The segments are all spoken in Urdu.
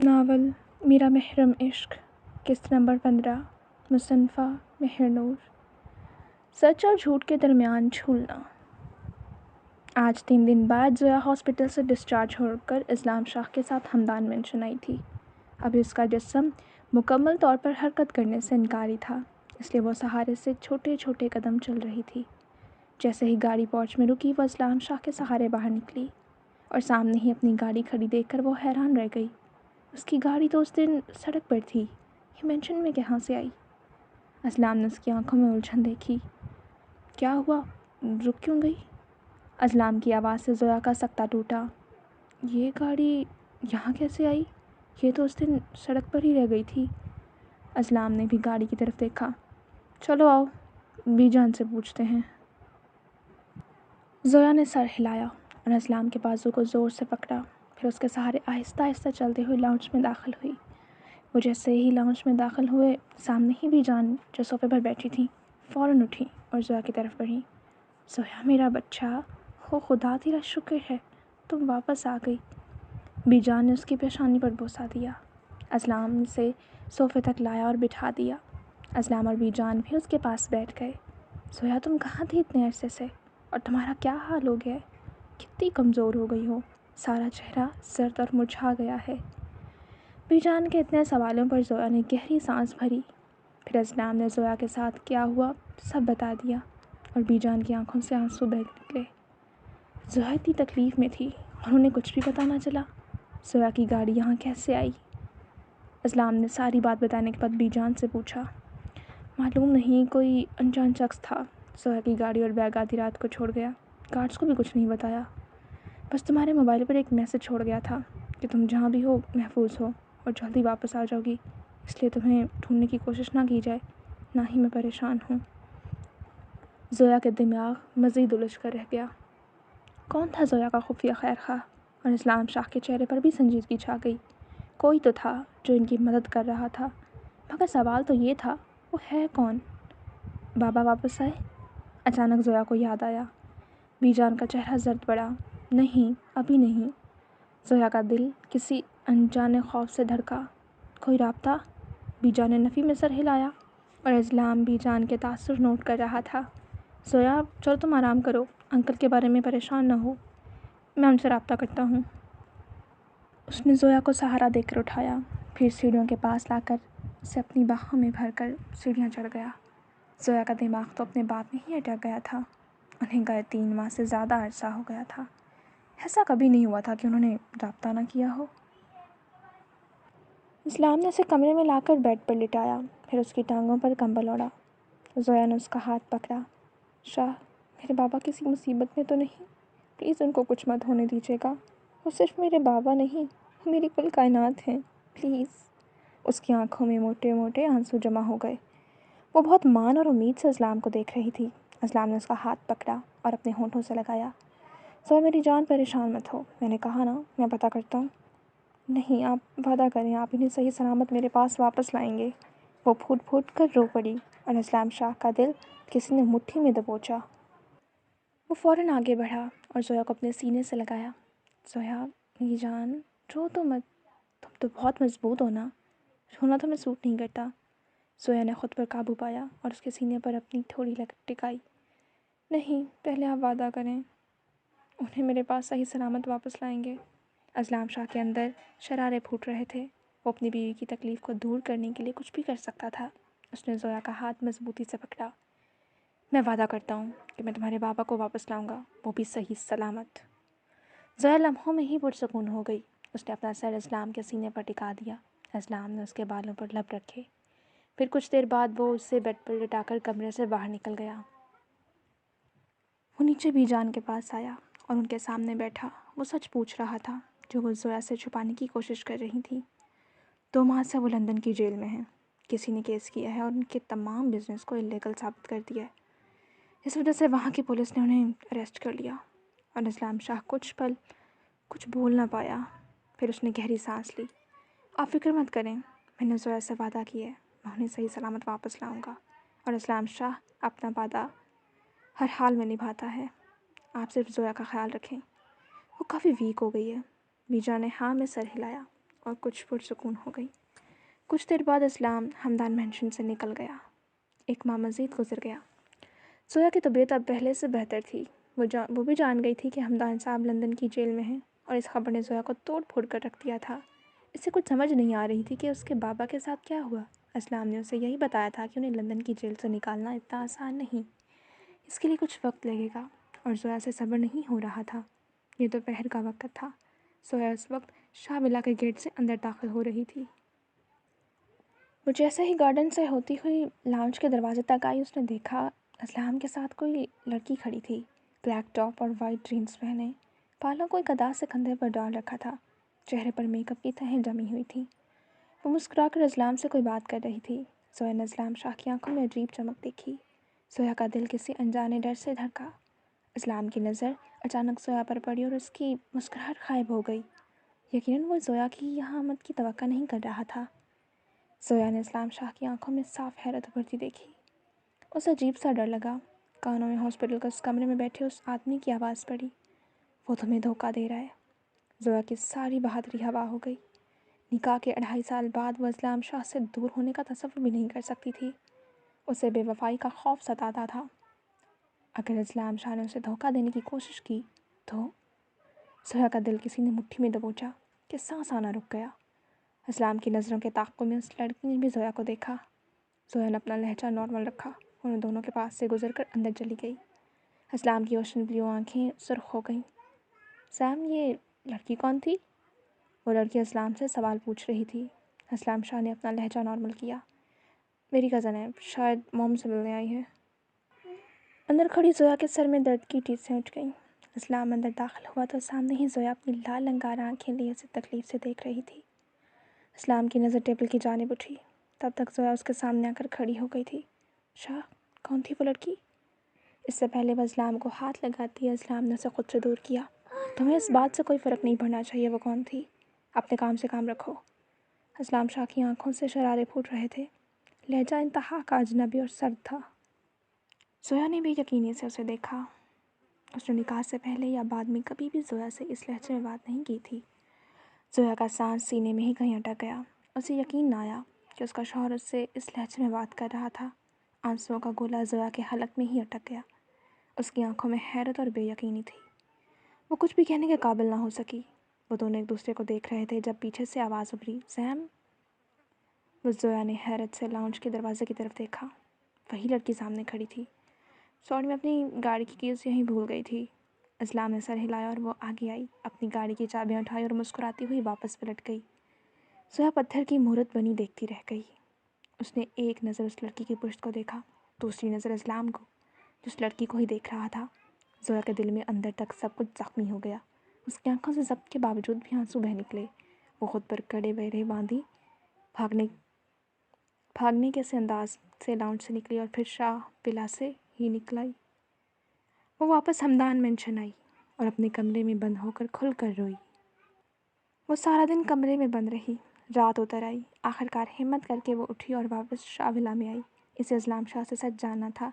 ناول میرا محرم عشق، قسط نمبر 15، مصنفہ مہر نور۔ سچ اور جھوٹ کے درمیان جھولنا۔ آج 3 دن بعد زویا ہاسپٹل سے ڈسچارج ہو کر اسلام شاہ کے ساتھ ہمدان مینشن آئی تھی۔ ابھی اس کا جسم مکمل طور پر حرکت کرنے سے انکاری تھا، اس لیے وہ سہارے سے چھوٹے چھوٹے قدم چل رہی تھی۔ جیسے ہی گاڑی پورچ میں رکی وہ اسلام شاہ کے سہارے باہر نکلی اور سامنے ہی اپنی گاڑی کھڑی دیکھ کر وہ حیران رہ گئی۔ اس کی گاڑی تو اس دن سڑک پر تھی، یہ مینشن میں کہاں سے آئی؟ اسلام نے اس کی آنکھوں میں الجھن دیکھی۔ کیا ہوا؟ رک کیوں گئی؟ اسلام کی آواز سے زویا کا سکتہ ٹوٹا۔ یہ گاڑی یہاں کیسے آئی؟ یہ تو اس دن سڑک پر ہی رہ گئی تھی۔ اسلام نے بھی گاڑی کی طرف دیکھا۔ چلو آؤ، بی جان سے پوچھتے ہیں۔ زویا نے سر ہلایا اور اسلام کے بازو کو زور سے پکڑا، پھر اس کے سہارے آہستہ آہستہ چلتے ہوئے لاؤنج میں داخل ہوئی۔ وہ جیسے ہی لاؤنج میں داخل ہوئے، سامنے ہی بی جان جو صوفے پر بیٹھی تھی فوراً اٹھی اور زویا کی طرف بڑھی۔ زویا میرا بچہ، ہو خدا تیرا شکر ہے تم واپس آ گئی۔ بی جان نے اس کی پیشانی پر بوسہ دیا، اسلام سے صوفے تک لایا اور بٹھا دیا۔ اسلام اور بی جان بھی اس کے پاس بیٹھ گئے۔ زویا تم کہاں تھی اتنے عرصے سے، اور تمہارا کیا حال ہو گیا ہے؟ کتنی کمزور ہو گئی ہو، سارا چہرہ سرد اور مرجھا گیا ہے۔ بی جان کے اتنے سوالوں پر زویا نے گہری سانس بھری، پھر اسلام نے زویا کے ساتھ کیا ہوا سب بتا دیا اور بی جان کی آنکھوں سے آنسو بہہ نکلے۔ زویا اتنی تکلیف میں تھی اور انہیں کچھ بھی پتہ نہ چلا۔ زویا کی گاڑی یہاں کیسے آئی؟ اسلام نے ساری بات بتانے کے بعد بی جان سے پوچھا۔ معلوم نہیں، کوئی انجان شخص تھا، زویا کی گاڑی اور بیگ آدھی رات کو چھوڑ گیا۔ گارڈز کو بھی کچھ نہیں بتایا، بس تمہارے موبائل پر ایک میسج چھوڑ گیا تھا کہ تم جہاں بھی ہو محفوظ ہو اور جلدی واپس آ جاؤ گی، اس لیے تمہیں ڈھونڈنے کی کوشش نہ کی جائے، نہ ہی میں پریشان ہوں۔ زویا کے دماغ مزید الجھ کر رہ گیا۔ کون تھا زویا کا خفیہ خیر خواہ؟ اور اسلام شاہ کے چہرے پر بھی سنجیدگی چھا گئی۔ کوئی تو تھا جو ان کی مدد کر رہا تھا، مگر سوال تو یہ تھا وہ ہے کون؟ بابا واپس آئے؟ اچانک زویا کو یاد آیا۔ بی جان کا چہرہ زرد پڑا۔ نہیں، ابھی نہیں۔ زویا کا دل کسی انجانے خوف سے دھڑکا۔ کوئی رابطہ؟ بی جان نے نفی میں سر ہلایا اور اسلام بی جان کے تاثر نوٹ کر رہا تھا۔ زویا چلو تم آرام کرو، انکل کے بارے میں پریشان نہ ہو، میں ان سے رابطہ کرتا ہوں۔ اس نے زویا کو سہارا دے کر اٹھایا، پھر سیڑھیوں کے پاس لا کر اسے اپنی باہوں میں بھر کر سیڑھیاں چڑھ گیا۔ زویا کا دماغ تو اپنے باپ میں ہی اٹک گیا تھا۔ انہیں گئے 3 ماہ سے زیادہ عرصہ ہو گیا تھا۔ ایسا کبھی نہیں ہوا تھا کہ انہوں نے رابطہ نہ کیا ہو۔ اسلام نے اسے کمرے میں لا کر بیڈ پر لٹایا، پھر اس کی ٹانگوں پر کمبل اوڑھا۔ زویا نے اس کا ہاتھ پکڑا۔ شاہ، میرے بابا کسی مصیبت میں تو نہیں؟ پلیز ان کو کچھ مت ہونے دیجیے گا، وہ صرف میرے بابا نہیں، وہ میری کل کائنات ہیں، پلیز۔ اس کی آنکھوں میں موٹے موٹے آنسو جمع ہو گئے۔ وہ بہت مان اور امید سے اسلام کو دیکھ رہی تھی۔ اسلام نے اس کا ہاتھ پکڑا اور اپنے ہونٹوں سے لگایا۔ زویا میری جان پریشان مت ہو، میں نے کہا نا میں پتہ کرتا ہوں۔ نہیں، آپ وعدہ کریں آپ انہیں صحیح سلامت میرے پاس واپس لائیں گے۔ وہ پھوٹ پھوٹ کر رو پڑی اور اسلام شاہ کا دل کسی نے مٹھی میں دبوچا۔ وہ فوراً آگے بڑھا اور زویا کو اپنے سینے سے لگایا۔ زویا میری جان، رو تو مت، تم تو بہت مضبوط ہو نا، رونا تو میں سوٹ نہیں کرتا۔ زویا نے خود پر قابو پایا اور اس کے سینے پر اپنی تھوڑی لگن ٹکائی۔ نہیں، پہلے آپ وعدہ کریں انہیں میرے پاس صحیح سلامت واپس لائیں گے۔ اسلام شاہ کے اندر شرارے پھوٹ رہے تھے۔ وہ اپنی بیوی کی تکلیف کو دور کرنے کے لیے کچھ بھی کر سکتا تھا۔ اس نے زویا کا ہاتھ مضبوطی سے پکڑا۔ میں وعدہ کرتا ہوں کہ میں تمہارے بابا کو واپس لاؤں گا، وہ بھی صحیح سلامت۔ زویا لمحوں میں ہی پرسکون ہو گئی۔ اس نے اپنا سر اسلام کے سینے پر ٹکا دیا۔ اسلام نے اس کے بالوں پر لب رکھے، پھر کچھ دیر بعد وہ اسے بیڈ پر لٹا کر کمرے سے باہر نکل گیا۔ وہ نیچے بی جان کے پاس آیا اور ان کے سامنے بیٹھا۔ وہ سچ پوچھ رہا تھا جو وہ زویا سے چھپانے کی کوشش کر رہی تھی۔ 2 ماہ سے وہ لندن کی جیل میں ہیں۔ کسی نے کیس کیا ہے اور ان کے تمام بزنس کو انلیگل ثابت کر دیا ہے۔ اس وجہ سے وہاں کی پولیس نے انہیں اریسٹ کر لیا اور اسلام شاہ کچھ پل کچھ بول نہ پایا۔ پھر اس نے گہری سانس لی۔ آپ فکر مت کریں، میں نے زویا سے وعدہ کیا ہے، میں انہیں صحیح سلامت واپس لاؤں گا، اور اسلام شاہ اپنا وعدہ ہر حال میں نبھاتا ہے۔ آپ صرف زویا کا خیال رکھیں، وہ کافی ویک ہو گئی ہے۔ بی جان نے ہاں میں سر ہلایا۔ اور کچھ پرسکون ہو گئی۔ کچھ دیر بعد اسلام ہمدان مینشن سے نکل گیا۔ ایک ماہ مزید گزر گیا۔ زویا کی طبیعت اب پہلے سے بہتر تھی۔ وہ بھی جان گئی تھی کہ ہمدان صاحب لندن کی جیل میں ہیں، اور اس خبر نے زویا کو توڑ پھوڑ کر رکھ دیا تھا۔ اسے کچھ سمجھ نہیں آ رہی تھی کہ اس کے بابا کے ساتھ کیا ہوا۔ اسلام نے اسے یہی بتایا تھا کہ انہیں لندن کی جیل سے نکالنا اتنا آسان نہیں، اس کے لیے کچھ وقت لگے گا، اور زویا سے صبر نہیں ہو رہا تھا۔ یہ دوپہر کا وقت تھا۔ زویا اس وقت شاہ ولا کے گیٹ سے اندر داخل ہو رہی تھی۔ وہ جیسے ہی گارڈن سے ہوتی ہوئی لاؤنج کے دروازے تک آئی، اس نے دیکھا اسلام کے ساتھ کوئی لڑکی کھڑی تھی، بلیک ٹاپ اور وائٹ جینس پہنے، بالوں کو ایک انداز سے کندھے پر ڈال رکھا تھا، چہرے پر میک اپ کی تہیں جمی ہوئی تھی۔ وہ مسکرا کر اسلام سے کوئی بات کر رہی تھی۔ زویا نے اسلام شاہ کی آنکھوں میں عجیب چمک دیکھی۔ زویا کا دل کسی انجانے ڈر سے دھڑکا۔ اسلام کی نظر اچانک زویا پر پڑی اور اس کی مسکراہٹ غائب ہو گئی۔ یقیناً وہ زویا کی یہاں آمد کی توقع نہیں کر رہا تھا۔ زویا نے اسلام شاہ کی آنکھوں میں صاف حیرت ابھرتی دیکھی۔ اسے عجیب سا ڈر لگا۔ کانوں میں ہاسپٹل کے اس کمرے میں بیٹھے اس آدمی کی آواز پڑی، وہ تمہیں دھوکہ دے رہا ہے۔ زویا کی ساری بہادری ہوا ہو گئی۔ نکاح کے 2.5 سال بعد وہ اسلام شاہ سے دور ہونے کا تصور بھی نہیں کر سکتی تھی۔ اسے بے وفائی کا خوف ستاتا تھا۔ اگر اسلام شاہ نے اسے دھوکہ دینے کی کوشش کی تو زویا کا دل کسی نے مٹھی میں دبوچا کہ سانس آنا رک گیا۔ اسلام کی نظروں کے تعاقب میں اس لڑکی نے بھی زویا کو دیکھا۔ زویا نے اپنا لہجہ نارمل رکھا، انہوں دونوں کے پاس سے گزر کر اندر چلی گئی۔ اسلام کی اوشن بلیو آنکھیں سرخ ہو گئیں۔ سیم، یہ لڑکی کون تھی؟ وہ لڑکی اسلام سے سوال پوچھ رہی تھی۔ اسلام شاہ نے اپنا لہجہ نارمل کیا۔ میری کزن ہے، شاید موم سے ملنے آئی ہے۔ اندر کھڑی زویا کے سر میں درد کی ٹیسیں اٹھ گئیں۔ اسلام اندر داخل ہوا تو سامنے ہی زویا اپنی لال لنگار آنکھیں لیے اسے تکلیف سے دیکھ رہی تھی۔ اسلام کی نظر ٹیبل کی جانب اٹھی، تب تک زویا اس کے سامنے آ کر کھڑی ہو گئی تھی۔ شاہ، کون تھی وہ لڑکی؟ اس سے پہلے وہ اسلام کو ہاتھ لگاتی ہے، اسلام نے اسے خود سے دور کیا۔ تمہیں اس بات سے کوئی فرق نہیں پڑنا چاہیے وہ کون تھی، اپنے کام سے کام رکھو۔ اسلام شاہ کی آنکھوں سے شرارے پھوٹ رہے تھے، لہجہ انتہا کا اجنبی اور سرد تھا۔ زویا نے بھی یقینی سے اسے دیکھا۔ اس نے نکاح سے پہلے یا بعد میں کبھی بھی زویا سے اس لہجے میں بات نہیں کی تھی۔ زویا کا سانس سینے میں ہی کہیں اٹک گیا۔ اسے یقین نہ آیا کہ اس کا شوہر اس سے اس لہجے میں بات کر رہا تھا۔ آنسوؤں کا گولا زویا کے حلق میں ہی اٹک گیا۔ اس کی آنکھوں میں حیرت اور بے یقینی تھی۔ وہ کچھ بھی کہنے کے قابل نہ ہو سکی۔ وہ دونوں ایک دوسرے کو دیکھ رہے تھے جب پیچھے سے آواز ابھری، سیم۔ وہ زویا نے حیرت سے لاؤنج کے دروازے کی طرف دیکھا۔ وہی لڑکی سامنے کھڑی تھی۔ سوری، میں اپنی گاڑی کی کیز یہیں بھول گئی تھی۔ اسلام نے سر ہلایا اور وہ آگے آئی، اپنی گاڑی کی چابیاں اٹھائی اور مسکراتی ہوئی واپس پلٹ گئی۔ زویا پتھر کی مورت بنی دیکھتی رہ گئی۔ اس نے ایک نظر اس لڑکی کی پشت کو دیکھا، دوسری نظر اسلام کو، جو اس لڑکی کو ہی دیکھ رہا تھا۔ زویا کے دل میں اندر تک سب کچھ زخمی ہو گیا۔ اس کی آنکھوں سے ضبط کے باوجود بھی آنسو بہہ نکلے۔ وہ خود پر کڑے بہرے باندھی بھاگنے کے سے انداز سے لاؤنج سے نکلی اور پھر شاہ ولا سے ہی نکل آئی۔ وہ واپس ہمدان مینشن آئی اور اپنے کمرے میں بند ہو کر کھل کر روئی۔ وہ سارا دن کمرے میں بند رہی۔ رات اتر آئی۔ آخرکار ہمت کر کے وہ اٹھی اور واپس شاہ ولا میں آئی۔ اسے اسلام شاہ سے سچ جاننا تھا۔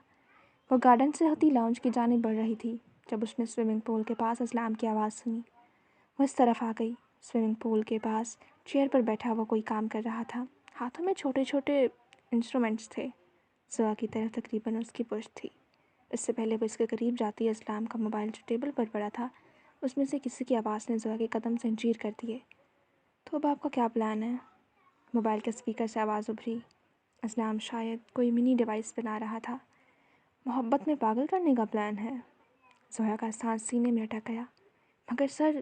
وہ گارڈن سے ہوتی لاؤنج کی جانب بڑھ رہی تھی جب اس نے سوئمنگ پول کے پاس اسلام کی آواز سنی۔ وہ اس طرف آ گئی۔ سوئمنگ پول کے پاس چیئر پر بیٹھا وہ کوئی کام کر رہا تھا، ہاتھوں میں چھوٹے چھوٹے انسٹرومنٹس تھے۔ زویا کی طرف تقریباً اس کی پشت تھی۔ اس سے پہلے وہ اس کے قریب جاتی، اسلام کا موبائل جو ٹیبل پر پڑا تھا، اس میں سے کسی کی آواز نے زویا کے قدم زنجیر کر دیے۔ تو اب آپ کا کیا پلان ہے؟ موبائل کے اسپیکر سے آواز ابھری۔ اسلام شاید کوئی منی ڈیوائس بنا رہا تھا۔ محبت میں پاگل کرنے کا پلان ہے؟ زویا کا سانس سینے میں اٹک گیا۔ مگر سر،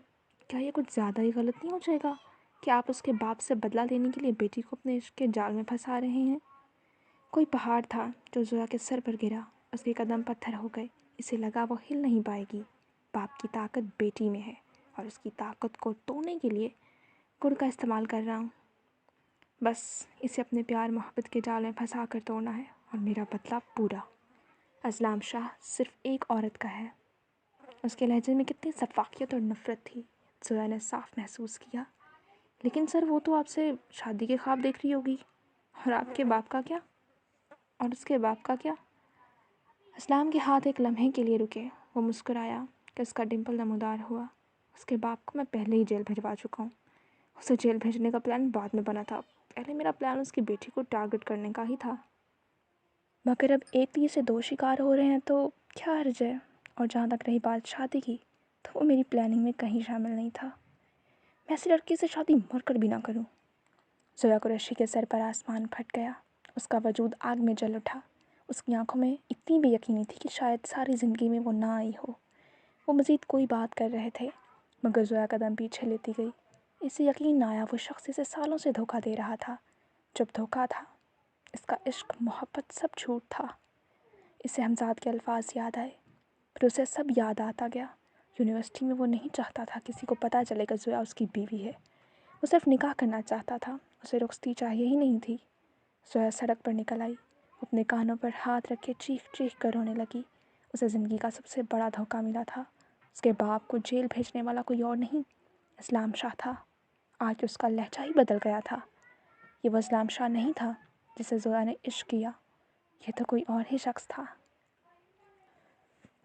کیا یہ کچھ زیادہ ہی غلط نہیں ہو جائے گا کہ آپ اس کے باپ سے بدلہ لینے کے لیے بیٹی کو اپنے عشق کے جال میں پھنسا رہے ہیں؟ کوئی پہاڑ تھا جو زویا کے سر پر گرا۔ اس کے قدم پتھر ہو گئے۔ اسے لگا وہ ہل نہیں پائے گی۔ باپ کی طاقت بیٹی میں ہے اور اس کی طاقت کو توڑنے کے لیے گڑ کا استعمال کر رہا ہوں۔ بس اسے اپنے پیار محبت کے جال میں پھنسا کر توڑنا ہے اور میرا بدلہ پورا۔ اسلام شاہ صرف ایک عورت کا ہے۔ اس کے لہجے میں کتنی شفافیت اور نفرت تھی، زویا نے صاف محسوس کیا۔ لیکن سر، وہ تو آپ سے شادی کے خواب دیکھ رہی ہوگی، اور آپ کے باپ کا کیا؟ اور اس کے باپ کا کیا؟ اسلام کے ہاتھ ایک لمحے کے لیے رکے۔ وہ مسکرایا کہ اس کا ڈمپل نمودار ہوا۔ اس کے باپ کو میں پہلے ہی جیل بھجوا چکا ہوں۔ اسے جیل بھیجنے کا پلان بعد میں بنا تھا، پہلے میرا پلان اس کی بیٹی کو ٹارگٹ کرنے کا ہی تھا۔ مگر اب ایک تیر سے دو شکار ہو رہے ہیں تو کیا حرج ہے؟ اور جہاں تک رہی بات شادی کی، تو وہ میری پلاننگ میں کہیں شامل نہیں تھا۔ میں ایسی لڑکی سے شادی مر کر بھی نہ کروں۔ زویا قریشی کے سر پر آسمان پھٹ گیا، اس کا وجود آگ میں جل اٹھا۔ اس کی آنکھوں میں اتنی بے یقینی تھی کہ شاید ساری زندگی میں وہ نہ آئی ہو۔ وہ مزید کوئی بات کر رہے تھے، مگر زویا قدم پیچھے لیتی گئی۔ اسے یقین نہ آیا وہ شخص اسے سالوں سے دھوکہ دے رہا تھا۔ جب دھوکہ تھا، اس کا عشق، محبت سب جھوٹ تھا۔ اسے حمزاد کے الفاظ یاد آئے، پھر اسے سب یاد آتا گیا۔ یونیورسٹی میں وہ نہیں چاہتا تھا کسی کو پتہ چلے کہ زویا اس کی بیوی ہے۔ وہ صرف نکاح کرنا چاہتا تھا، اسے رخصتی چاہیے ہی نہیں تھی۔ زویا سڑک پر نکل آئی، اپنے کانوں پر ہاتھ رکھ کے چیخ چیخ کر رونے لگی۔ اسے زندگی کا سب سے بڑا دھوکہ ملا تھا۔ اس کے باپ کو جیل بھیجنے والا کوئی اور نہیں، اسلام شاہ تھا۔ آج اس کا لہجہ ہی بدل گیا تھا۔ یہ وہ اسلام شاہ نہیں تھا جسے زویا نے عشق کیا، یہ تو کوئی اور ہی شخص تھا۔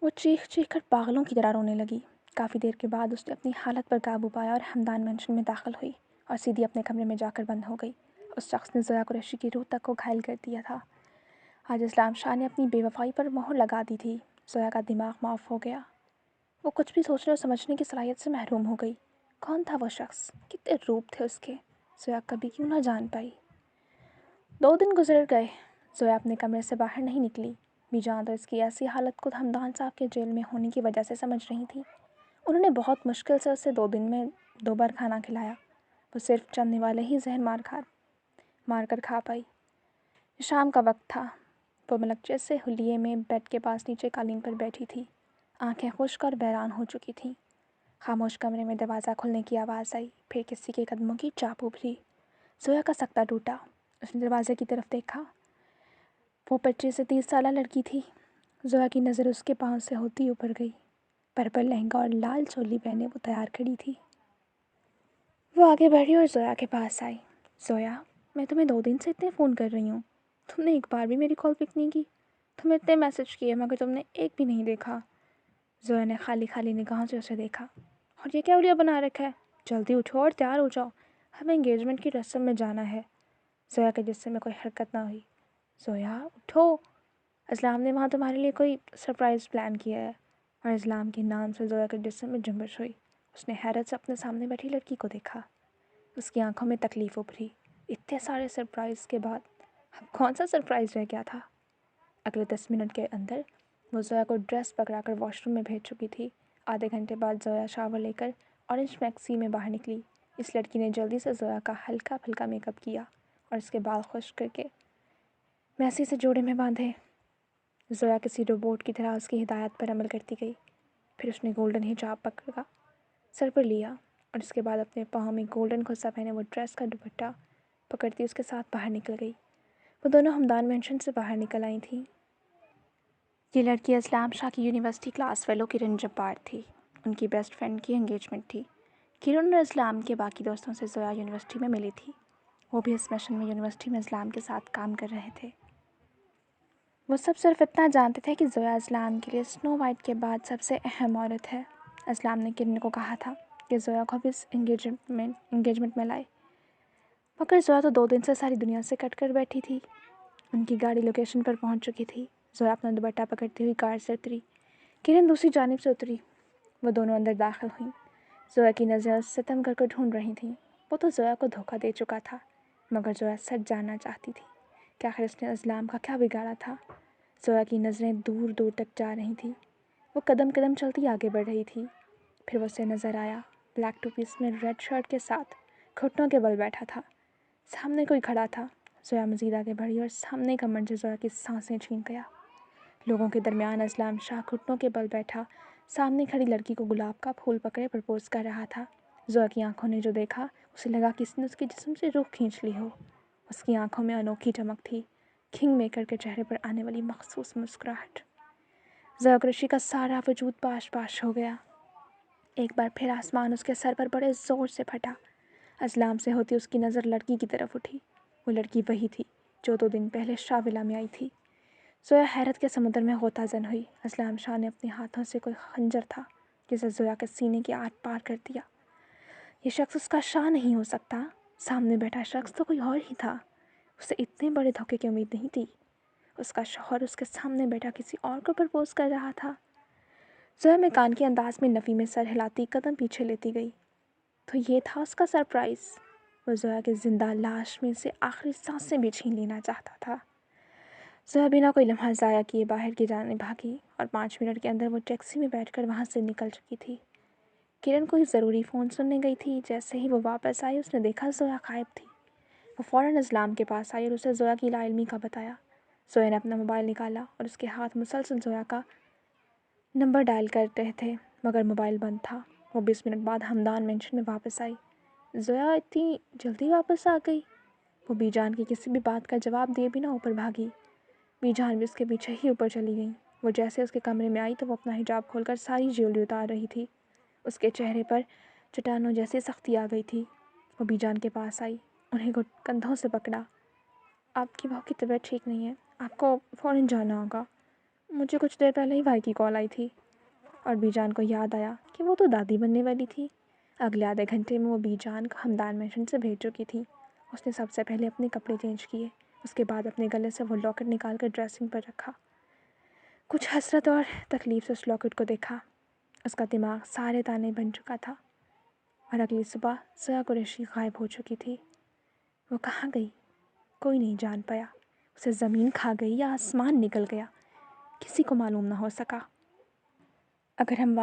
وہ چیخ چیخ کر پاگلوں کی طرح رونے لگی۔ کافی دیر کے بعد اس نے اپنی حالت پر قابو پایا اور ہمدان مینشن میں داخل ہوئی اور سیدھی اپنے کمرے میں جا کر بند ہو گئی۔ اس شخص نے زویا قریشی کی روح تک کو گھائل کر دیا تھا۔ آج اسلام شاہ نے اپنی بے وفائی پر مہر لگا دی تھی۔ زویا کا دماغ معاف ہو گیا۔ وہ کچھ بھی سوچنے اور سمجھنے کی صلاحیت سے محروم ہو گئی۔ کون تھا وہ شخص؟ کتنے روپ تھے اس کے؟ زویا کبھی کیوں نہ جان پائی۔ 2 دن گزر گئے، زویا اپنے کمرے سے باہر نہیں نکلی۔ میجان تو اس کی ایسی حالت کو ہمدان صاحب کے جیل میں ہونے کی وجہ سے سمجھ رہی تھی۔ انہوں نے بہت مشکل سے اسے 2 دن میں 2 بار کھانا کھلایا۔ وہ صرف چند نوالے ہی زہر مار کر کھا پائی۔ شام کا وقت تھا۔ وہ ملکچے سے حلیے میں بیڈ کے پاس نیچے قالین پر بیٹھی تھی، آنکھیں خشک اور بحران ہو چکی تھیں۔ خاموش کمرے میں دروازہ کھلنے کی آواز آئی، پھر کسی کے قدموں کی چاپ ابھری۔ زویا کا سکتہ ٹوٹا، اس نے دروازے کی طرف دیکھا۔ وہ 25 سے 30 سالہ لڑکی تھی۔ زویا کی نظر اس کے پاؤں سے ہوتی اوپر گئی۔ پرپل لہنگا اور لال چولی پہنے وہ تیار کھڑی تھی۔ وہ آگے بڑھی اور زویا کے پاس آئی۔ زویا، میں تمہیں 2 دن سے اتنے فون کر رہی ہوں، تم نے ایک بار بھی میری کال پک نہیں کی۔ تمہیں اتنے میسج کیے مگر تم نے ایک بھی نہیں دیکھا۔ زویا نے خالی خالی نگاہوں سے اسے دیکھا۔ اور یہ کیا اولیا بنا رکھا ہے؟ جلدی اٹھو اور تیار ہو جاؤ، ہمیں انگیجمنٹ کی رسم میں جانا ہے۔ زویا کے جسم میں کوئی حرکت نہ ہوئی۔ زویا اٹھو، اسلام نے وہاں تمہارے لیے کوئی سرپرائز پلان کیا ہے۔ اور اسلام کے نام سے زویا کے جسم میں جنبش ہوئی۔ اس نے حیرت سے اپنے سامنے بیٹھی لڑکی کو دیکھا۔ اس کی آنکھوں میں تکلیف ابھری۔ اتنے سارے سرپرائز کے بعد اب کون سا سرپرائز رہ گیا تھا؟ اگلے 10 منٹ کے اندر وہ زویا کو ڈریس پکڑا کر واش روم میں بھیج چکی تھی۔ آدھے گھنٹے بعد زویا شاور لے کر اورنج میکسی میں باہر نکلی۔ اس لڑکی نے جلدی سے زویا کا ہلکا پھلکا میک اپ کیا اور اس کے بال خشک کر کے میسی سے جوڑے میں باندھے۔ زویا کسی روبوٹ کی طرح اس کی ہدایت پر عمل کرتی گئی۔ پھر اس نے گولڈن حجاب پکڑا، سر پر لیا اور اس کے بعد اپنے پاؤں میں گولڈن خصہ پہنے وہ ڈریس کا دوپٹہ پکڑتی اس کے ساتھ باہر نکل گئی۔ وہ دونوں ہمدان مینشن سے باہر نکل آئی تھیں۔ یہ لڑکی اسلام شاہ کی یونیورسٹی کلاس فیلو کرن جبار تھی۔ ان کی بیسٹ فرینڈ کی انگیجمنٹ تھی۔ کرن اور اسلام کے باقی دوستوں سے زویا یونیورسٹی میں ملی تھی۔ وہ بھی اس مشن میں یونیورسٹی میں اسلام کے ساتھ کام کر رہے تھے۔ وہ سب صرف اتنا جانتے تھے کہ زویا اسلام کے لیے سنو وائٹ کے بعد سب سے اہم عورت ہے۔ اسلام نے کرن کو کہا تھا کہ زویا کو بھی اس انگیجمنٹ میں لائے، مگر زویا تو 2 دن سے ساری دنیا سے کٹ کر بیٹھی تھی۔ ان کی گاڑی لوکیشن پر پہنچ چکی تھی۔ زویا اپنا دوپٹہ پکڑتی ہوئی کار سے اتری، کرن دوسری جانب سے اتری۔ وہ دونوں اندر داخل ہوئیں۔ زویا کی نظریں اس سے ستم کر ڈھونڈ رہی تھیں۔ وہ تو زویا کو دھوکہ دے چکا تھا، مگر زویا سچ جاننا چاہتی تھی کہ آخر اس نے اسلام کا کیا بگاڑا تھا۔ زویا کی نظریں دور دور تک جا رہی تھیں۔ وہ قدم قدم چلتی آگے بڑھ رہی تھی۔ پھر وہ اسے نظر آیا، بلیک 2 پیس میں ریڈ شرٹ کے ساتھ گھٹنوں کے بل بیٹھا تھا۔ سامنے کوئی کھڑا تھا۔ زویا مزید آگے بڑھی اور سامنے کا منظر زویا کی سانسیں چھین گیا۔ لوگوں کے درمیان اسلام شاہ گھٹنوں کے بل بیٹھا سامنے کھڑی لڑکی کو گلاب کا پھول پکڑے پرپوز کر رہا تھا۔ زویا کی آنکھوں نے جو دیکھا اسے لگا کسی نے اس کے جسم سے روح کھینچ لی ہو۔ اس کی آنکھوں میں انوکھی چمک تھی، کنگ میکر کے چہرے پر آنے والی مخصوص مسکراہٹ۔ زویا قریشی کا سارا وجود پاش پاش ہو گیا۔ ایک بار پھر آسمان اس کے سر پر بڑے زور سے پھٹا۔ اسلام سے ہوتی اس کی نظر لڑکی کی طرف اٹھی۔ وہ لڑکی وہی تھی جو 2 دن پہلے شاہ ولا میں آئی تھی۔ زویا حیرت کے سمندر میں غوطہ زن ہوئی۔ اسلام شاہ نے اپنے ہاتھوں سے کوئی خنجر تھا جسے زویا کے سینے کی آر پار کر دیا۔ یہ شخص اس کا شاہ نہیں ہو سکتا، سامنے بیٹھا شخص تو کوئی اور ہی تھا۔ اسے اتنے بڑے دھوکے کی امید نہیں تھی۔ اس کا شوہر اس کے سامنے بیٹھا کسی اور کو پرپوز کر رہا تھا۔ زویا میں کان کے انداز میں نفی میں سر ہلاتی قدم پیچھے لیتی گئی۔ تو یہ تھا اس کا سرپرائز۔ وہ زویا کے زندہ لاش میں سے آخری سانسیں بھی چھین لینا چاہتا تھا۔ زویا بنا کوئی لمحہ ضائع کیے باہر کی جانب بھاگی اور 5 منٹ کے اندر وہ ٹیکسی میں بیٹھ کر وہاں سے نکل چکی تھی۔ کرن کوئی ضروری فون سننے گئی تھی۔ جیسے ہی وہ واپس آئی اس نے دیکھا زویا غائب تھی۔ وہ فوراً اسلام کے پاس آئی اور اسے زویا کی لا علمی کا بتایا۔ زویا نے اپنا موبائل نکالا اور اس کے ہاتھ مسلسل زویا کا نمبر ڈائل کر رہے تھے، مگر موبائل بند تھا۔ وہ 20 منٹ بعد ہمدان مینشن میں واپس آئی۔ زویا اتنی جلدی واپس آ گئی؟ وہ بی جان کی کسی بھی بات کا جواب دیے بنا اوپر بھاگی۔ بی جان بھی اس کے پیچھے ہی اوپر چلی گئیں۔ وہ جیسے اس کے کمرے میں آئی تو وہ اپنا حجاب کھول کر ساری جیولری اتار رہی تھی۔ اس کے چہرے پر چٹانوں جیسی سختی آ گئی تھی۔ وہ بی جان کے پاس آئی، انہیں کندھوں سے پکڑا۔ آپ کی بہو کی طبیعت ٹھیک نہیں ہے، آپ کو فوراً جانا ہوگا۔ مجھے کچھ دیر پہلے ہی بھائی کی کال آئی تھی۔ اور بی جان کو یاد آیا کہ وہ تو دادی بننے والی تھی۔ اگلے آدھے گھنٹے میں وہ بی جان کو ہمدان مینشن سے بھیج چکی تھی۔ اس نے سب سے پہلے اپنے کپڑے چینج کیے، اس کے بعد اپنے گلے سے وہ لاکٹ نکال کر ڈریسنگ پر رکھا۔ کچھ حسرت اور تکلیف سے اس لاکٹ کو دیکھا۔ اس کا دماغ سارے دانے بن چکا تھا۔ اور اگلی صبح زویا قریشی غائب ہو چکی تھی۔ وہ کہاں گئی؟ کوئی نہیں جان پایا۔ اسے زمین کھا گئی یا آسمان نکل گیا، کسی کو معلوم نہ ہو سکا۔ اگر ہم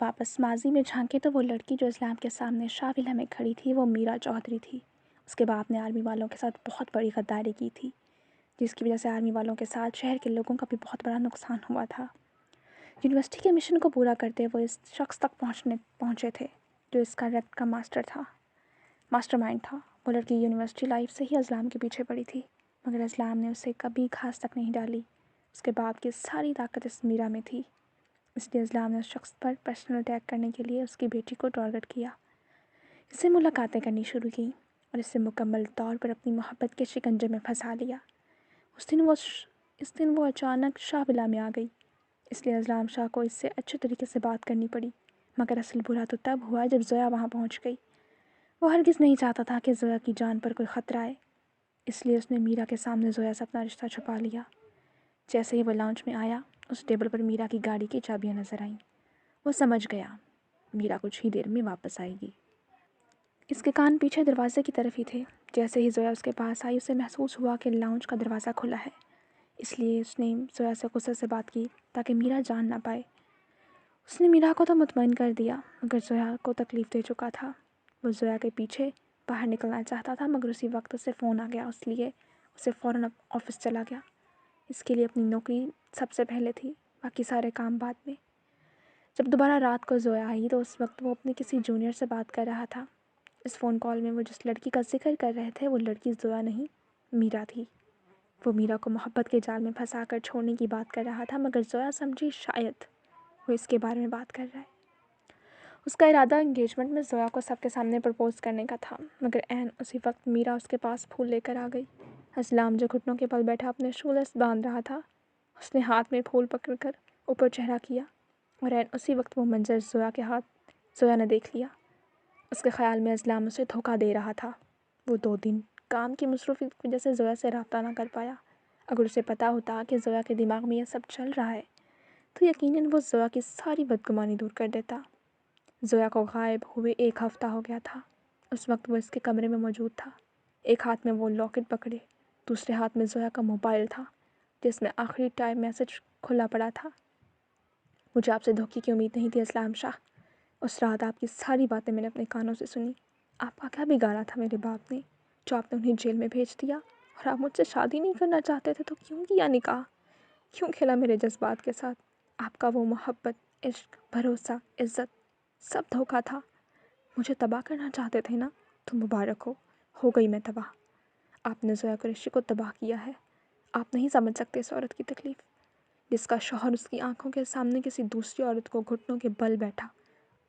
واپس ماضی میں جھانکیں تو وہ لڑکی جو اسلام کے سامنے شاہ ولا میں کھڑی تھی وہ میرا چودھری تھی۔ اس کے باپ نے آرمی والوں کے ساتھ بہت بڑی غداری کی تھی، جس کی وجہ سے آرمی والوں کے ساتھ شہر کے لوگوں کا بھی بہت بڑا نقصان ہوا تھا۔ یونیورسٹی کے مشن کو پورا کرتے وہ اس شخص تک پہنچے تھے جو اس کا ریکٹ کا ماسٹر مائنڈ تھا۔ وہ لڑکی یونیورسٹی لائف سے ہی اسلام کے پیچھے پڑی تھی، مگر اسلام نے اسے کبھی گھاس تک نہیں ڈالی۔ اس کے باپ کی ساری طاقت اس میرا میں تھی، اس لیے اسلام نے اس شخص پر پرسنل اٹیک کرنے کے لیے اس کی بیٹی کو ٹارگٹ کیا۔ اس سے ملاقاتیں کرنی شروع کیں اور اسے مکمل طور پر اپنی محبت کے شکنجے میں پھنسا لیا۔ اس دن وہ اچانک شاہ ولا میں آ گئی، اس لیے اسلام شاہ کو اس سے اچھے طریقے سے بات کرنی پڑی۔ مگر اصل برا تو تب ہوا جب زویا وہاں پہنچ گئی۔ وہ ہرگز نہیں چاہتا تھا کہ زویا کی جان پر کوئی خطرہ آئے، اس لیے اس نے میرا کے سامنے زویا سے اپنا رشتہ چھپا لیا۔ جیسے ہی وہ لاؤنج میں آیا، اس ٹیبل پر میرا کی گاڑی کی چابیاں نظر آئیں۔ وہ سمجھ گیا میرا کچھ ہی دیر میں واپس آئے گی۔ اس کے کان پیچھے دروازے کی طرف ہی تھے۔ جیسے ہی زویا اس کے پاس آئی اسے محسوس ہوا کہ لاؤنج کا دروازہ کھلا ہے، اس لیے اس نے زویا سے غصے سے بات کی تاکہ میرا جان نہ پائے۔ اس نے میرا کو تو مطمئن کر دیا، مگر زویا کو تکلیف دے چکا تھا۔ وہ زویا کے پیچھے باہر نکلنا چاہتا تھا، مگر اسی وقت اسے فون آ گیا، اس لیے اسے فوراً آفس چلا گیا۔ اس کے لیے اپنی نوکری سب سے پہلے تھی، باقی سارے کام بعد میں۔ جب دوبارہ رات کو زویا آئی تو اس وقت وہ اپنے کسی جونیئر سے بات کر رہا تھا۔ اس فون کال میں وہ جس لڑکی کا ذکر کر رہے تھے وہ لڑکی زویا نہیں، میرا تھی۔ وہ میرا کو محبت کے جال میں پھنسا کر چھوڑنے کی بات کر رہا تھا، مگر زویا سمجھی شاید وہ اس کے بارے میں بات کر رہا ہے۔ اس کا ارادہ انگیجمنٹ میں زویا کو سب کے سامنے پرپوز کرنے کا تھا، مگر عین اسی وقت میرا اس کے پاس پھول لے کر آ گئی۔ اسلام جو گھٹنوں کے بل بیٹھا اپنے شولرز باندھ رہا تھا، اس نے ہاتھ میں پھول پکڑ کر اوپر چہرہ کیا، اور عین اسی وقت وہ منظر زویا نے دیکھ لیا۔ اس کے خیال میں اسلام اسے دھوکہ دے رہا تھا۔ وہ 2 دن کام کی مصروفیت کی وجہ سے زویا سے رابطہ نہ کر پایا۔ اگر اسے پتہ ہوتا کہ زویا کے دماغ میں یہ سب چل رہا ہے تو یقیناً وہ زویا کی ساری بدگمانی دور کر دیتا۔ زویا کو غائب ہوئے 1 ہفتہ ہو گیا تھا۔ اس وقت وہ اس کے کمرے میں موجود تھا۔ ایک ہاتھ میں وہ لاکٹ پکڑے، دوسرے ہاتھ میں زویا کا موبائل تھا جس میں آخری ٹائم میسج کھلا پڑا تھا۔ مجھے آپ سے دھوکے کی امید نہیں تھی اسلام شاہ۔ اس رات آپ کی ساری باتیں میں نے اپنے کانوں سے سنی۔ آپ کا کیا بگاڑا تھا میرے باپ نے جو آپ نے انہیں جیل میں بھیج دیا؟ اور آپ مجھ سے شادی نہیں کرنا چاہتے تھے تو کیوں کیا نکاح؟ کیوں کھیلا میرے جذبات کے ساتھ؟ آپ کا وہ محبت، عشق، بھروسہ، عزت سب دھوکہ تھا۔ مجھے تباہ کرنا چاہتے تھے نا؟ تو مبارک ہو گئی میں تباہ۔ آپ نے زویا قریشی کو تباہ کیا ہے۔ آپ نہیں سمجھ سکتے اس عورت کی تکلیف، جس کا شوہر اس کی آنکھوں کے سامنے کسی دوسری عورت کو گھٹنوں کے بل بیٹھا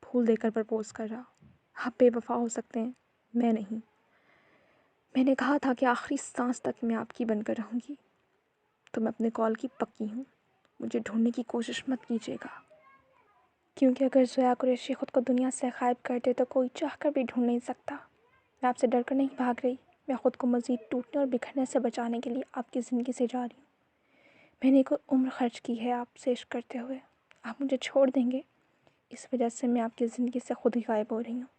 پھول دے کر پرپوز کر رہا۔ آپ بے وفا ہو سکتے ہیں، میں نہیں۔ میں نے کہا تھا کہ آخری سانس تک میں آپ کی بن کر رہوں گی، تو میں اپنے کال کی پکی ہوں۔ مجھے ڈھونڈنے کی کوشش مت کیجیے گا۔ کیونکہ اگر ضیا قریشی خود کو دنیا سے غائب کر دے تو کوئی چاہ کر بھی ڈھونڈ نہیں سکتا۔ میں آپ سے ڈر کر نہیں بھاگ رہی، میں خود کو مزید ٹوٹنے اور بکھرنے سے بچانے کے لیے آپ کی زندگی سے جا رہی ہوں۔ میں نے ایک عمر خرچ کی ہے آپ سے عشق کرتے ہوئے، آپ مجھے چھوڑ دیں گے، اس وجہ سے میں آپ کی زندگی سے خود ہی غائب ہو رہی ہوں،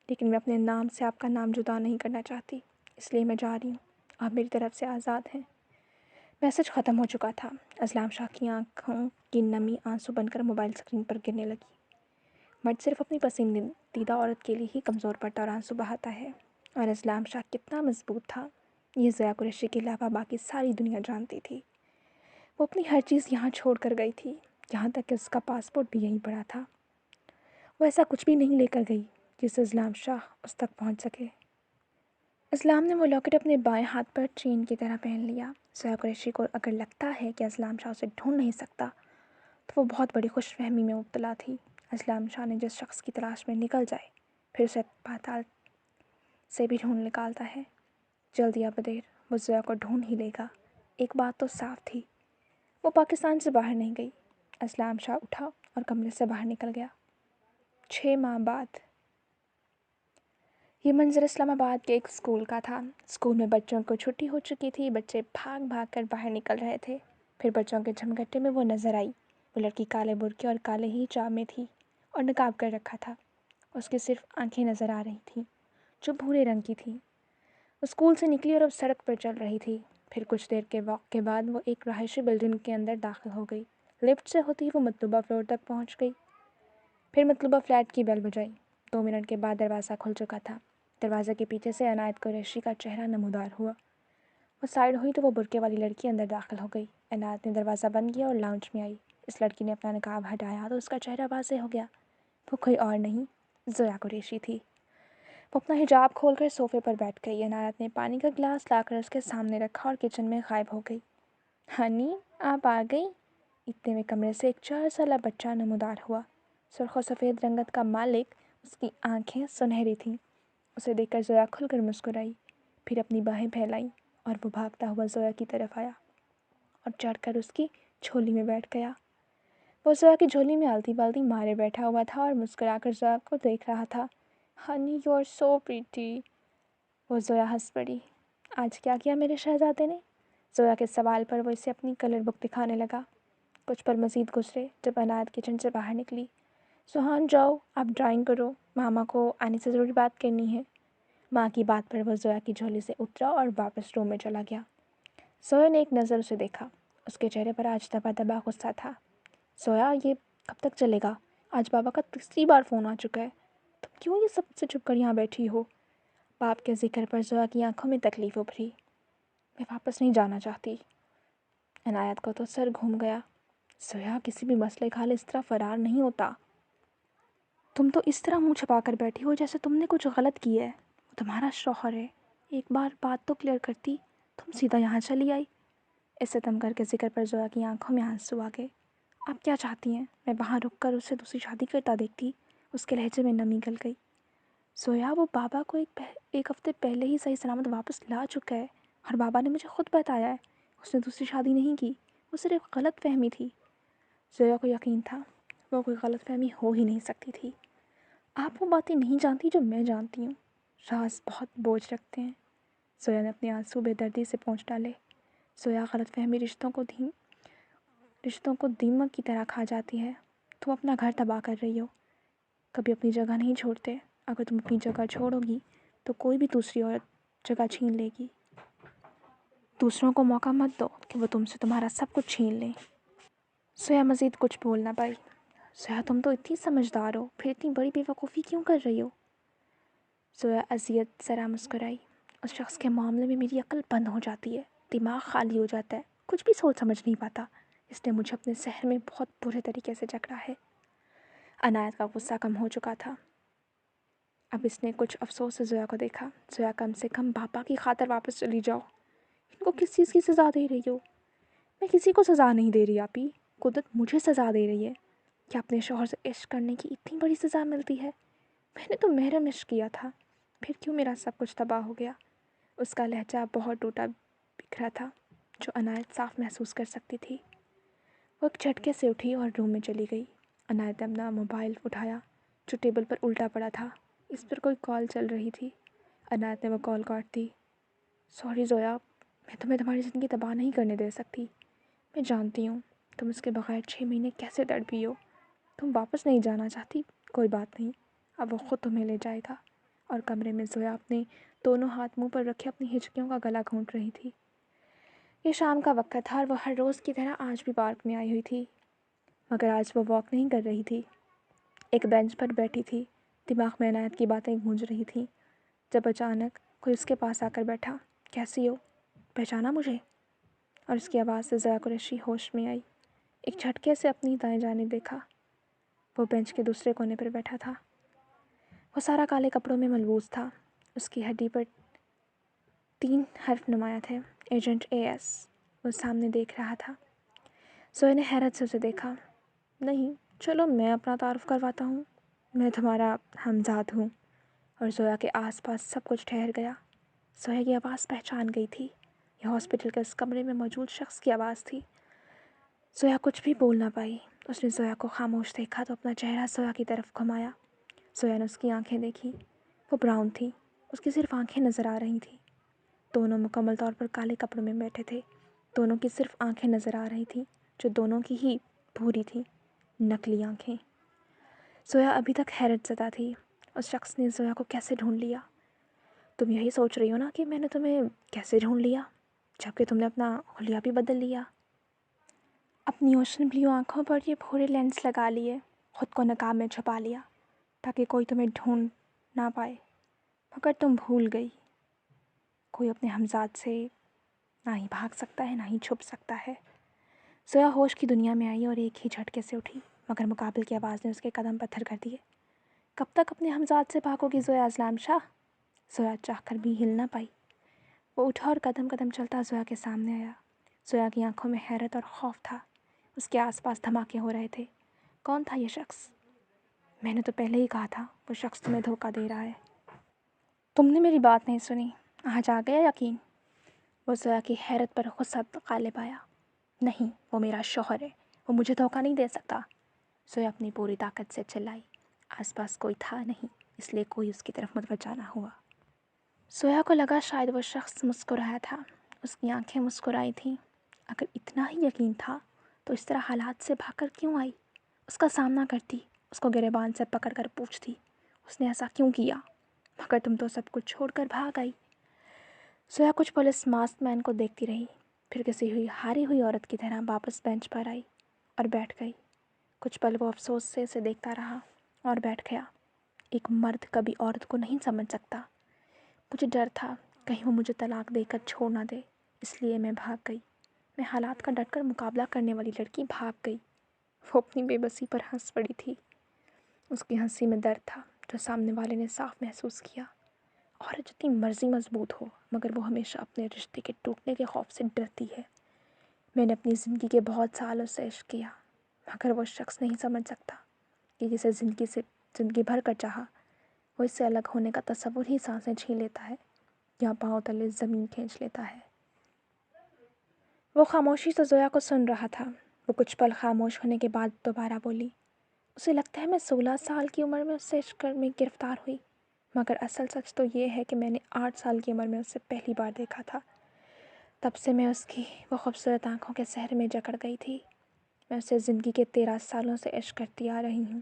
لیکن میں اپنے نام سے آپ کا نام جدا نہیں کرنا چاہتی، اس لیے میں جا رہی ہوں، آپ میری طرف سے آزاد ہیں۔ میسج ختم ہو چکا تھا۔ اسلام شاہ کی آنکھوں کی نمی آنسو بن کر موبائل اسکرین پر گرنے لگی۔ مرد صرف اپنی پسندیدہ عورت کے لیے ہی کمزور پڑتا اور آنسو بہاتا ہے، اور اسلام شاہ کتنا مضبوط تھا یہ ضیا قریشی کے علاوہ باقی ساری دنیا جانتی تھی۔ وہ اپنی ہر چیز یہاں چھوڑ کر گئی تھی، یہاں تک کہ اس کا پاسپورٹ بھی یہیں پڑا تھا۔ وہ ایسا کچھ بھی نہیں لے کر گئی جس سے اسلام شاہ اس تک پہنچ سکے۔ اسلام نے وہ لاکٹ اپنے بائیں ہاتھ پر چین کی طرح پہن لیا۔ ضیا قریشی کو اگر لگتا ہے کہ اسلام شاہ اسے ڈھونڈ نہیں سکتا تو وہ بہت بڑی خوش فہمی میں مبتلا تھی۔ اسلام شاہ نے جس شخص کی تلاش میں نکل جائے پھر اسے پاتال سے بھی ڈھونڈ نکالتا ہے، جلد یا بدیر وہ ضیا کو ڈھونڈ ہی لے گا۔ ایک بات تو صاف تھی، وہ پاکستان سے باہر نہیں گئی۔ اسلام شاہ اٹھا اور کمرے سے باہر نکل گیا۔ 6 ماہ بعد یہ منظر اسلام آباد کے ایک اسکول کا تھا۔ اسکول میں بچوں کو چھٹی ہو چکی تھی، بچے بھاگ بھاگ کر باہر نکل رہے تھے۔ پھر بچوں کے جھمگٹے میں وہ نظر آئی۔ وہ لڑکی کالے برقعے اور کالے ہی حجاب میں تھی اور نقاب کر رکھا تھا، اس کی صرف آنکھیں نظر آ رہی تھیں جو بھورے رنگ کی تھیں۔ اسکول سے نکلی اور اب سڑک پر چل رہی تھی۔ پھر کچھ دیر کے واک کے بعد وہ ایک رہائشی بلڈنگ کے اندر داخل ہو گئی۔ لفٹ سے ہوتی وہ مطلوبہ فلور تک پہنچ گئی، پھر مطلوبہ فلیٹ کی بیل بجائی۔ 2 منٹ کے بعد دروازہ کھل چکا تھا۔ دروازے کے پیچھے سے عنایت قریشی کا چہرہ نمودار ہوا۔ وہ سائڈ ہوئی تو وہ برقعے والی لڑکی اندر داخل ہو گئی۔ عنایت نے دروازہ بند کیا اور لاؤنج میں آئی۔ اس لڑکی نے اپنا نقاب ہٹایا تو اس کا چہرہ واضح ہو گیا، وہ کوئی اور نہیں ضیا قریشی تھی۔ وہ اپنا حجاب کھول کر صوفے پر بیٹھ گئی۔ عنایت نے پانی کا گلاس لا کر اس کے سامنے رکھا اور کچن میں غائب ہو گئی۔ ہنی آپ آ گئی؟ اتنے میں کمرے سے ایک 4 سالہ بچہ نمودار ہوا۔ سرخ و سفید رنگت کا مالک، اس کی آنکھیں سنہری تھیں۔ اسے دیکھ کر ضیا کھل کر مسکرائی، پھر اپنی باہیں پھیلائیں اور وہ بھاگتا ہوا ضیا کی طرف آیا اور چڑھ کر اس کی جھولی میں بیٹھ گیا۔ وہ ضیا کی جھولی میں آلتی پالتی مارے بیٹھا ہوا تھا اور مسکرا کر ضیا کو دیکھ رہا تھا۔ Honey you are so pretty. وہ ضیا ہنس پڑی۔ آج کیا کیا میرے شہزادے نے؟ ضیا کے سوال پر وہ اسے اپنی کلر بک دکھانے لگا۔ کچھ پل مزید گزرے جب عنایت کچن سے باہر نکلی۔ سہان جاؤ آپ ڈرائنگ کرو، ماما کو آنے سے ضروری بات کرنی ہے۔ ماں کی بات پر وہ ضیا کی جھولی سے اترا اور واپس روم میں چلا گیا۔ ضیا نے ایک نظر اسے دیکھا، اس کے چہرے پر آج دبا دبا غصہ تھا۔ ضیا یہ کب تک چلے گا؟ آج بابا کا 3 بار فون آ چکا ہے، تم کیوں یہ سب سے چھپ کر یہاں بیٹھی ہو؟ باپ کے ذکر پر ضیا کی آنکھوں میں تکلیف ابھری۔ میں واپس نہیں جانا چاہتی۔ عنایت کو تو سر گھوم گیا۔ ضیا کسی بھی مسئلے کا حل اس طرح فرار نہیں ہوتا۔ تم تو اس طرح منہ چھپا کر بیٹھی ہو جیسے تم نے کچھ غلط کیا ہے۔ وہ تمہارا شوہر ہے، ایک بار بات تو کلیئر کرتی، تم سیدھا یہاں چلی آئی۔ اس ستم کر کے ذکر پر ضیا کی آنکھوں میں آنسو آ گئے۔ آپ کیا چاہتی ہیں؟ میں وہاں رک کر اسے دوسری شادی کرتا دیکھتی؟ اس کے لہجے میں نمی گل گئی۔ ضیا وہ بابا کو ایک ہفتے پہلے ہی صحیح سلامت واپس لا چکا ہے، اور بابا نے مجھے خود بتایا ہے اس نے دوسری شادی نہیں کی، وہ صرف غلط فہمی تھی۔ ضیا کو یقین تھا وہ کوئی غلط فہمی ہو ہی نہیں سکتی تھی۔ آپ وہ باتیں نہیں جانتی جو میں جانتی ہوں، راز بہت بوجھ رکھتے ہیں۔ ضیا نے اپنے آنسو بے دردی سے پونچھ ڈالے۔ ضیا غلط فہمی رشتوں کو دیمک کی طرح کھا جاتی ہے۔ تم اپنا گھر تباہ کر رہی ہو، کبھی اپنی جگہ نہیں چھوڑتے۔ اگر تم اپنی جگہ چھوڑو گی تو کوئی بھی دوسری عورت جگہ چھین لے گی۔ دوسروں کو موقع مت دو کہ وہ تم سے تمہارا سب کچھ چھین لیں۔ ضیا مزید کچھ بول نہ پائی۔ ضیا تم تو اتنی سمجھدار ہو، پھر اتنی بڑی بے وقوفی کیوں کر رہی ہو؟ ضیا اذیت ذرا مسکرائی۔ اس شخص کے معاملے میں میری عقل بند ہو جاتی ہے، دماغ خالی ہو جاتا ہے، کچھ بھی سوچ سمجھ نہیں پاتا، اس نے مجھے اپنے سحر میں بہت برے طریقے سے جکڑا ہے۔ عنایت کا غصہ کم ہو چکا تھا۔ اب اس نے کچھ افسوس سے ضیا کو دیکھا۔ ضیا کم سے کم بابا کی خاطر واپس چلی جاؤ۔ ان کو کس چیز کی سزا دے رہی ہو؟ میں کسی کو سزا نہیں دے رہی آپی، قدرت مجھے سزا دے رہی ہے۔ کیا اپنے شوہر سے عشق کرنے کی اتنی بڑی سزا ملتی ہے؟ میں نے تو محرم عشق کیا تھا، پھر کیوں میرا سب کچھ تباہ ہو گیا؟ اس کا لہجہ بہت ٹوٹا بکھرا تھا جو عنایت صاف محسوس کر سکتی تھی۔ وہ ایک جھٹکے سے اٹھی اور روم میں چلی گئی۔ عنایت نے اپنا موبائل اٹھایا جو ٹیبل پر الٹا پڑا تھا۔ اس پر کوئی کال چل رہی تھی۔ عنایت نے وہ کال کاٹ دی۔ سوری زویا، میں تمہیں تمہاری زندگی تباہ نہیں کرنے دے سکتی۔ میں جانتی ہوں تم اس کے بغیر 6 مہینے کیسے تڑپی ہو۔ تم واپس نہیں جانا چاہتی، کوئی بات نہیں، اب وہ خود تمہیں لے جائے گا۔ اور کمرے میں زویا اپنے دونوں ہاتھ منہ پر رکھے اپنی ہچکیوں کا گلا گھونٹ رہی تھی۔ یہ شام کا وقت تھا اور وہ ہر روز کی طرح آج بھی پارک میں آئی ہوئی تھی، مگر آج وہ واک نہیں کر رہی تھی، ایک بینچ پر بیٹھی تھی۔ دماغ میں عنایت کی باتیں گونج رہی تھیں جب اچانک کوئی اس کے پاس آ کر بیٹھا۔ کیسی ہو؟ پہچانا مجھے؟ اور اس کی آواز سے زویا قریشی ہوش میں آئی۔ ایک جھٹکے سے اپنی دائیں جانب دیکھا۔ وہ بینچ کے دوسرے کونے پر بیٹھا تھا۔ وہ سارا کالے کپڑوں میں ملبوس تھا۔ اس کی ہڈی پر 3 حرف نمایاں تھے، ایجنٹ AS۔ وہ سامنے دیکھ رہا تھا۔ زویا نے حیرت سے اسے دیکھا۔ نہیں، چلو میں اپنا تعارف کرواتا ہوں، میں تمہارا ہمزاد ہوں۔ اور زویا کے آس پاس سب کچھ ٹھہر گیا۔ زویا کی آواز پہچان گئی تھی۔ یہ ہاسپٹل کے اس کمرے میں موجود شخص کی آواز تھی۔ زویا کچھ بھی بول نہ پائی۔ اس نے زویا کو خاموش دیکھا تو اپنا چہرہ زویا کی طرف گھمایا۔ زویا نے اس کی آنکھیں دیکھی۔ وہ براؤن تھیں، اس کی صرف آنکھیں نظر آ رہی تھیں۔ دونوں مکمل طور پر کالے کپڑوں میں بیٹھے تھے۔ دونوں کی صرف آنکھیں نظر آ رہی تھیں جو دونوں کی ہی بھوری تھیں، نکلی آنکھیں۔ زویا ابھی تک حیرت زدہ تھی۔ اس شخص نے زویا کو کیسے ڈھونڈ لیا؟ تم یہی سوچ رہی ہو نا کہ میں نے تمہیں کیسے ڈھونڈ لیا، جبکہ تم نے اپنا حلیہ بھی بدل لیا۔ اپنی اوشن بلیو آنکھوں پر یہ بھورے لینس لگا لیے، خود کو نقاب میں چھپا لیا تاکہ کوئی تمہیں ڈھونڈ نہ پائے، مگر تم بھول گئی کوئی اپنے ہمزاد سے نہ ہی بھاگ سکتا ہے نہ ہی چھپ سکتا ہے۔ زویا ہوش کی دنیا میں آئی اور ایک ہی جھٹکے سے اٹھی، مگر مقابل کی آواز نے اس کے قدم پتھر کر دیے۔ کب تک اپنے ہمزاد سے بھاگو گی زویا اسلام شاہ؟ زویا چاہ کر بھی ہل نہ پائی۔ وہ اٹھا اور قدم قدم چلتا زویا کے سامنے آیا۔ زویا کی آنکھوں میں حیرت اور خوف تھا۔ اس کے آس پاس دھماکے ہو رہے تھے۔ کون تھا یہ شخص؟ میں نے تو پہلے ہی کہا تھا وہ شخص تمہیں دھوکہ دے رہا ہے۔ تم نے میری بات نہیں سنی، آج آ گیا یقین؟ وہ زویا کی حیرت پر غصہ غالب آیا۔ نہیں، وہ میرا شوہر ہے، وہ مجھے دھوکہ نہیں دے سکتا۔ زویا اپنی پوری طاقت سے چلائی۔ آس پاس کوئی تھا نہیں، اس لیے کوئی اس کی طرف متوجہ نہ ہوا۔ زویا کو لگا شاید وہ شخص مسکرایا تھا۔ اس کی آنکھیں مسکرائی تھیں۔ اگر اتنا ہی یقین تھا تو اس طرح حالات سے بھاگ کر کیوں آئی؟ اس کا سامنا کرتی، اس کو گریبان سے پکڑ کر پوچھتی، اس نے ایسا کیوں کیا؟ مگر تم تو سب کچھ چھوڑ کر بھاگ آئی۔ زویا کچھ پولیس ماسک مین کو دیکھتی رہی، پھر کسی ہوئی ہاری ہوئی عورت کی طرح واپس بینچ پر آئی اور بیٹھ گئی۔ کچھ پل وہ افسوس سے اسے دیکھتا رہا اور بیٹھ گیا۔ ایک مرد کبھی عورت کو نہیں سمجھ سکتا۔ مجھے ڈر تھا کہیں وہ مجھے طلاق دے کر چھوڑ نہ دے، اس لیے میں بھاگ گئی۔ میں حالات کا ڈٹ کر مقابلہ کرنے والی لڑکی بھاگ گئی۔ وہ اپنی بے بسی پر ہنس پڑی تھی۔ اس کی ہنسی میں درد تھا جو سامنے والے نے صاف محسوس کیا۔ عورت جتنی مرضی مضبوط ہو مگر وہ ہمیشہ اپنے رشتے کے ٹوٹنے کے خوف سے ڈرتی ہے۔ میں نے اپنی زندگی کے بہت سالوں سے عشق کیا، مگر وہ شخص نہیں سمجھ سکتا کہ جسے زندگی بھر کر چاہا، وہ اس سے الگ ہونے کا تصور ہی سانسیں چھین لیتا ہے یا پاؤں تلے زمین کھینچ لیتا ہے۔ وہ خاموشی سے زویا کو سن رہا تھا۔ وہ کچھ پل خاموش ہونے کے بعد دوبارہ بولی۔ اسے لگتا ہے میں 16 سال کی عمر میں اس سے عشق میں گرفتار ہوئی، مگر اصل سچ تو یہ ہے کہ میں نے 8 سال کی عمر میں اسے پہلی بار دیکھا تھا۔ تب سے میں اس کی وہ خوبصورت آنکھوں کے سحر میں جکڑ گئی تھی۔ میں اسے زندگی کے 13 سالوں سے عشق کرتی آ رہی ہوں۔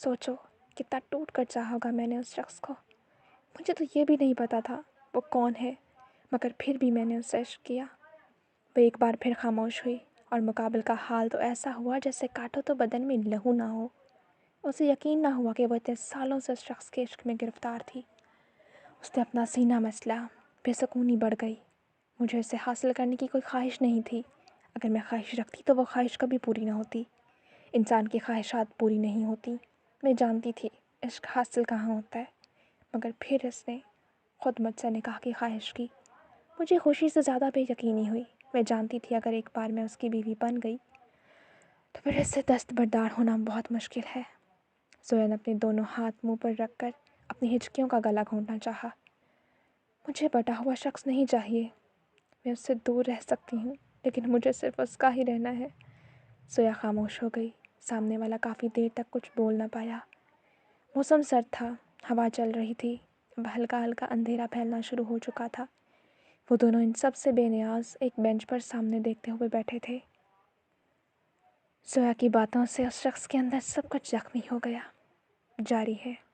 سوچو کتنا ٹوٹ کر چاہا ہوگا میں نے اس شخص کو۔ مجھے تو یہ بھی نہیں پتا تھا وہ کون ہے، مگر پھر بھی میں نے اس سے عشق کیا۔ وہ ایک بار پھر خاموش ہوئی اور مقابل کا حال تو ایسا ہوا جیسے کاٹو تو بدن میں لہو نہ ہو۔ اسے یقین نہ ہوا کہ وہ اتنے سالوں سے اس شخص کے عشق میں گرفتار تھی۔ اس نے اپنا سینہ مسلا، بے سکونی بڑھ گئی۔ مجھے اسے حاصل کرنے کی کوئی خواہش نہیں تھی۔ اگر میں خواہش رکھتی تو وہ خواہش کبھی پوری نہ ہوتی۔ انسان کی خواہشات پوری نہیں ہوتی۔ میں جانتی تھی عشق حاصل کہاں ہوتا ہے، مگر پھر اس نے خود مجھ سے نکاح کی خواہش کی۔ مجھے خوشی سے زیادہ بے یقینی ہوئی۔ میں جانتی تھی اگر ایک بار میں اس کی بیوی بن گئی تو پھر اس سے دستبردار ہونا بہت مشکل ہے۔ زویا نے اپنے دونوں ہاتھ منہ پر رکھ کر اپنی ہچکیوں کا گلا گھونٹنا چاہا۔ مجھے بٹا ہوا شخص نہیں چاہیے، میں اس سے دور رہ سکتی ہوں لیکن مجھے صرف اس کا ہی رہنا ہے۔ زویا خاموش ہو گئی۔ سامنے والا کافی دیر تک کچھ بول نہ پایا۔ موسم سرد تھا، ہوا چل رہی تھی، اب ہلکا ہلکا اندھیرا پھیلنا شروع ہو چکا تھا۔ وہ دونوں ان سب سے بے نیاز ایک بینچ پر سامنے دیکھتے ہوئے بیٹھے تھے۔ زویا کی باتوں سے اس شخص کے اندر سب کچھ زخمی ہو گیا۔ جاری ہے۔